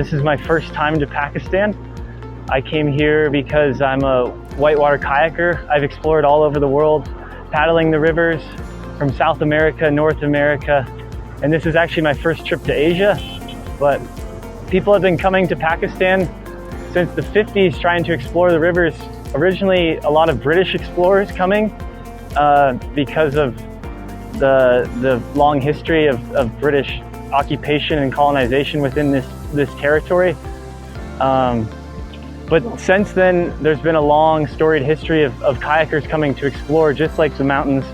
This is my first time to Pakistan. I came here because I'm a whitewater kayaker. I've explored all over the world, paddling the rivers from South America, North America, and this is actually my first trip to Asia. But people have been coming to Pakistan since the 50s trying to explore the rivers. Originally, a lot of British explorers coming because of the long history of British occupation and colonization within this territory. But since then, there's been a long storied history of kayakers coming to explore, just like the mountains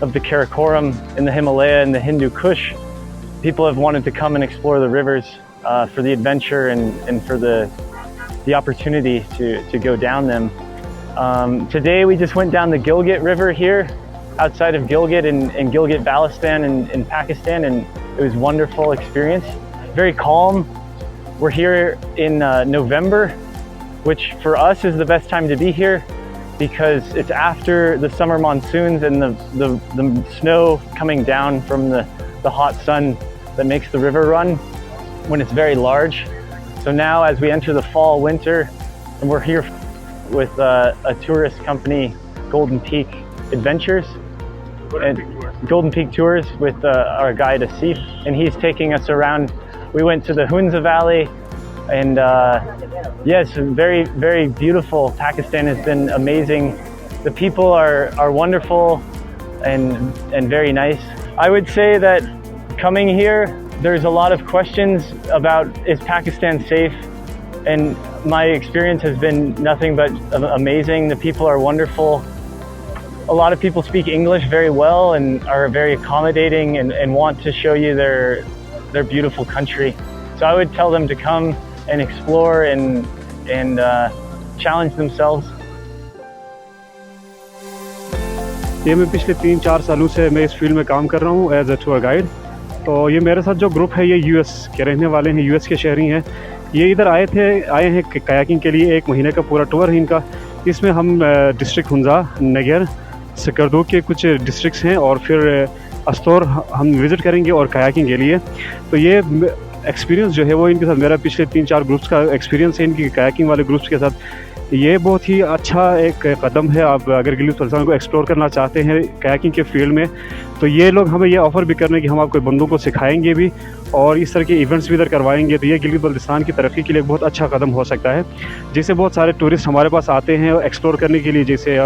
of the Karakoram in the Himalaya and the Hindu Kush. People have wanted to come and explore the rivers for the adventure and for the opportunity to go down them. Today we just went down the Gilgit River here, outside of Gilgit in Gilgit-Baltistan in Pakistan, and it was a wonderful experience. Very calm. We're here in November, which for us is the best time to be here because it's after the summer monsoons and the snow coming down from the hot sun that makes the river run when it's very large. So now as we enter the fall, winter, and we're here with a tourist company, Golden Peak Adventures, Golden Peak Tours with our guide Asif, and he's taking us around. We went to the Hunza Valley, and yes, very, very beautiful. Pakistan has been amazing. The people are wonderful and very nice. I would say that coming here, there's a lot of questions about, is Pakistan safe? And my experience has been nothing but amazing. The people are wonderful. A lot of people speak English very well and are very accommodating and want to show you their beautiful country. So I would tell them to come and explore and challenge themselves. ये मैं पिछले 3-4 सालों से मैं इस field में काम कर रहा हूँ एज ए टूर गाइड। तो ये मेरे साथ जो ग्रुप है ये यूएस के रहने वाले हैं, यूएस के शहरी हैं। ये इधर आए हैं कायाकिंग के लिए। 1 महीने का पूरा टूर है इनका। इसमें हम डिस्ट्रिक्ट हुंजा, नगर, सकरदू के कुछ डिस्ट्रिक्ट्स हैं और फिर अस्तौर हम विज़िट करेंगे और कायाकिंग के लिए। तो ये एक्सपीरियंस जो है वो इनके साथ मेरा पिछले 3-4 ग्रुप्स का एक्सपीरियंस है इनकी कायाकिंग वाले ग्रुप्स के साथ। ये बहुत ही अच्छा एक कदम है। आप अगर गिलगित-बल्तिस्तान को एक्सप्लोर करना चाहते हैं कायाकिंग के फील्ड में, तो ये लोग हमें ये ऑफ़र भी कर रहे हैं कि हम आपको बंदों को सिखाएंगे भी और इस तरह के इवेंट्स भी इधर करवाएंगे। तो ये गिलगित-बल्तिस्तान की तरक्की के लिए बहुत अच्छा कदम हो सकता है। जैसे बहुत सारे टूरिस्ट हमारे पास आते हैं एक्सप्लोर करने के लिए, जैसे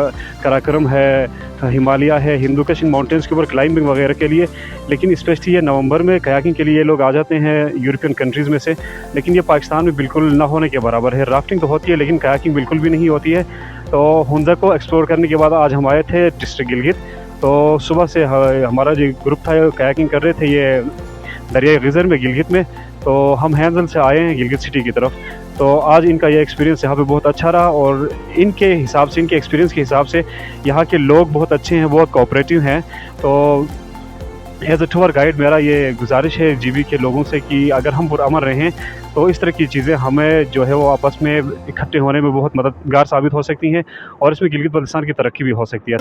कराकोरम है, हिमालय है, हिंदू कुश माउंटेन्स के ऊपर क्लाइंबिंग वगैरह के लिए। लेकिन स्पेशली ये नवंबर में कायाकिंग के लिए ये लोग आ जाते हैं यूरोपियन कंट्रीज़ में से। लेकिन ये पाकिस्तान में बिल्कुल ना होने के बराबर है। राफ्टिंग तो होती है लेकिन कायाकिंग बिल्कुल भी नहीं होती है। तो हुंजा को एक्सप्लोर करने के बाद आज हम आए थे डिस्ट्रिक्ट गिलगित। तो सुबह से हमारा जो ग्रुप था कायाकिंग कर रहे थे ये दरिया गिज़र में, गिलगित में। तो हम हैंजल से आए हैं गिलगित सिटी की तरफ। तो आज इनका ये एक्सपीरियंस यहाँ पे बहुत अच्छा रहा और इनके हिसाब से, इनके एक्सपीरियंस के हिसाब से यहाँ के लोग बहुत अच्छे हैं, बहुत कोऑपरेटिव हैं। तो एज ए टूर गाइड मेरा ये गुजारिश है जीबी के लोगों से कि अगर हम पुरअमन रहें तो इस तरह की चीज़ें हमें जो है वो आपस में इकट्ठे होने में बहुत मददगार साबित हो सकती हैं और इसमें गिलगित-बल्तिस्तान की तरक्की भी हो सकती है।